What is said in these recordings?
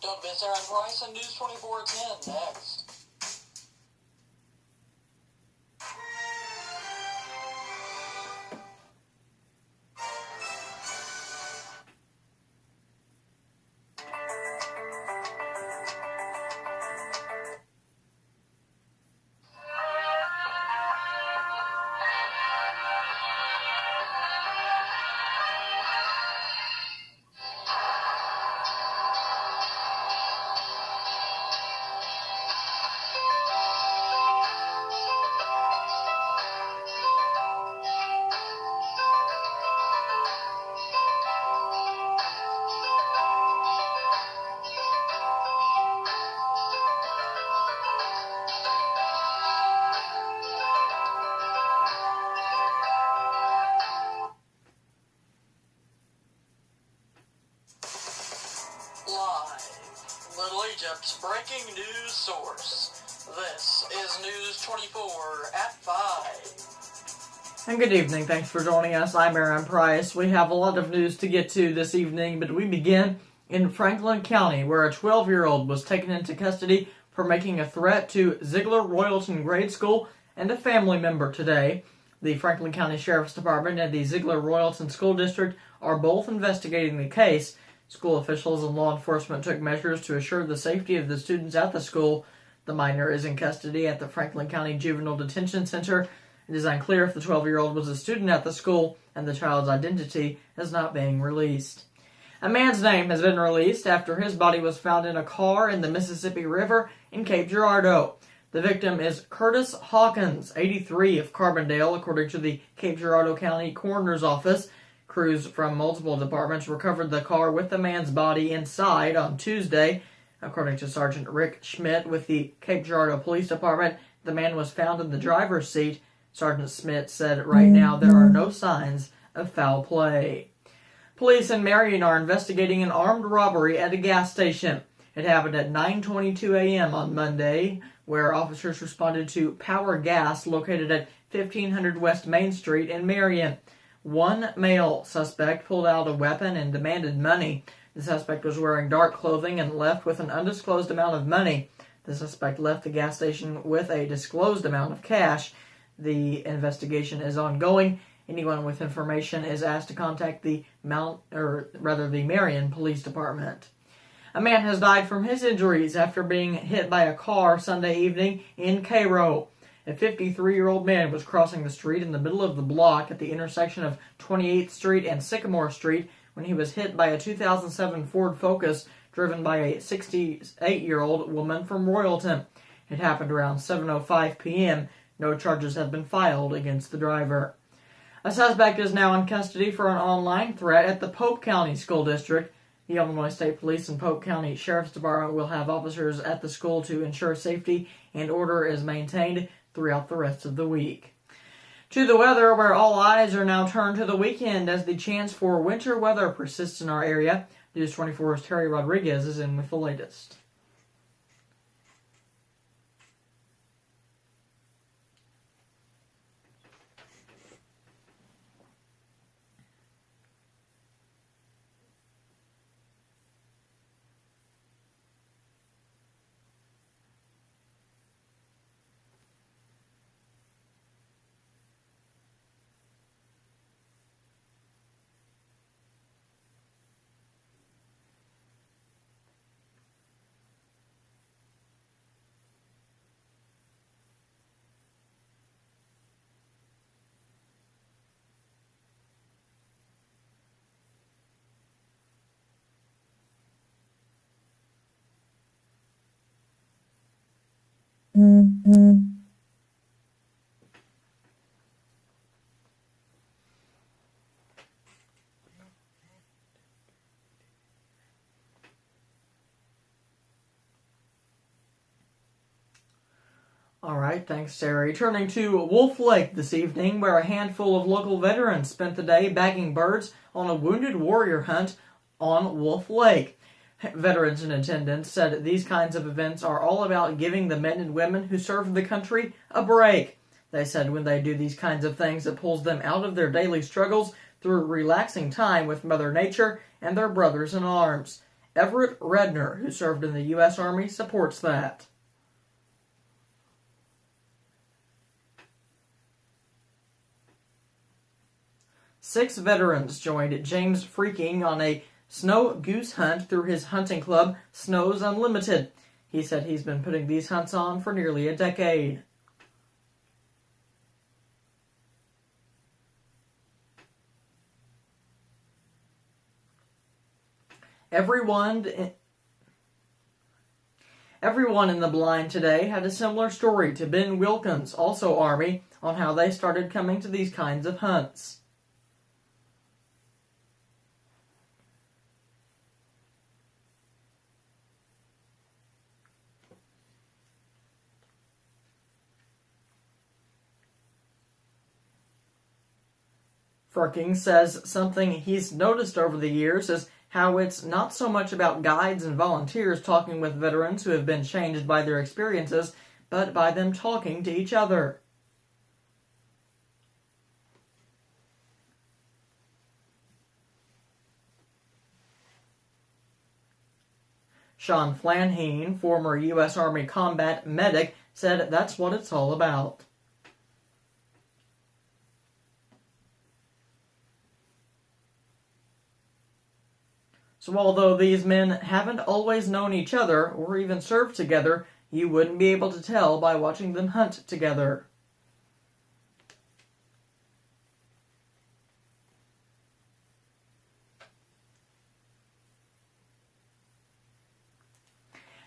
Don't miss Aaron Price on News 24-10 next. Live, Little Egypt's breaking news source. This is News 24 at 5. And good evening. Thanks for joining us. I'm Aaron Price. We have a lot of news to get to this evening, but we begin in Franklin County, where a 12-year-old was taken into custody for making a threat to Ziegler Royalton Grade School and a family member today. The Franklin County Sheriff's Department and the Ziegler Royalton School District are both investigating the case. School officials and law enforcement took measures to assure the safety of the students at the school. The minor is in custody at the Franklin County Juvenile Detention Center. It is unclear if the 12-year-old was a student at the school, and the child's identity is not being released. A man's name has been released after his body was found in a car in the Mississippi River in Cape Girardeau. The victim is Curtis Hawkins, 83, of Carbondale, according to the Cape Girardeau County Coroner's Office. Crews from multiple departments recovered the car with the man's body inside on Tuesday. According to Sergeant Rick Schmidt with the Cape Girardeau Police Department, the man was found in the driver's seat. Sergeant Schmidt said right now there are no signs of foul play. Police in Marion are investigating an armed robbery at a gas station. It happened at 9:22 a.m. on Monday, where officers responded to Power Gas located at 1500 West Main Street in Marion. One male suspect pulled out a weapon and demanded money. The suspect was wearing dark clothing and left with an undisclosed amount of money. The suspect left the gas station with a disclosed amount of cash. The investigation is ongoing. Anyone with information is asked to contact the Marion Police Department. A man has died from his injuries after being hit by a car Sunday evening in Cairo. A 53-year-old man was crossing the street in the middle of the block at the intersection of 28th Street and Sycamore Street when he was hit by a 2007 Ford Focus driven by a 68-year-old woman from Royalton. It happened around 7:05 p.m. No charges have been filed against the driver. A suspect is now in custody for an online threat at the Pope County School District. The Illinois State Police and Pope County Sheriff's Department will have officers at the school to ensure safety and order is maintained throughout the rest of the week. To the weather, where all eyes are now turned to the weekend as the chance for winter weather persists in our area. News 24's Terry Rodriguez is in with the latest. All right, thanks, Terry. Turning to Wolf Lake this evening, where a handful of local veterans spent the day bagging birds on a wounded warrior hunt on Wolf Lake. Veterans in attendance said these kinds of events are all about giving the men and women who serve the country a break. They said when they do these kinds of things, it pulls them out of their daily struggles through relaxing time with Mother Nature and their brothers in arms. Everett Redner, who served in the U.S. Army, supports that. Six veterans joined James Freaking on a snow goose hunt through his hunting club, Snows Unlimited. He said he's been putting these hunts on for nearly a decade. Everyone in the blind today had a similar story to Ben Wilkins, also Army, on how they started coming to these kinds of hunts. Freaking says something he's noticed over the years is how it's not so much about guides and volunteers talking with veterans who have been changed by their experiences, but by them talking to each other. Sean Flanheen, former U.S. Army combat medic, said that's what it's all about. So although these men haven't always known each other or even served together, you wouldn't be able to tell by watching them hunt together.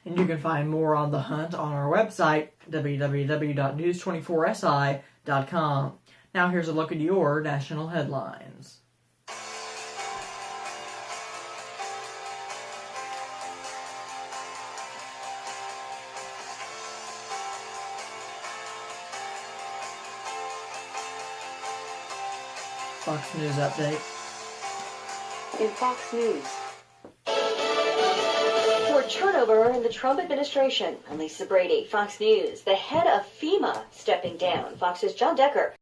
And you can find more on the hunt on our website, www.news24si.com. Now here's a look at your national headlines. Fox News update. In Fox News. For turnover in the Trump administration, I'm Lisa Brady, Fox News. The head of FEMA stepping down. Fox's John Decker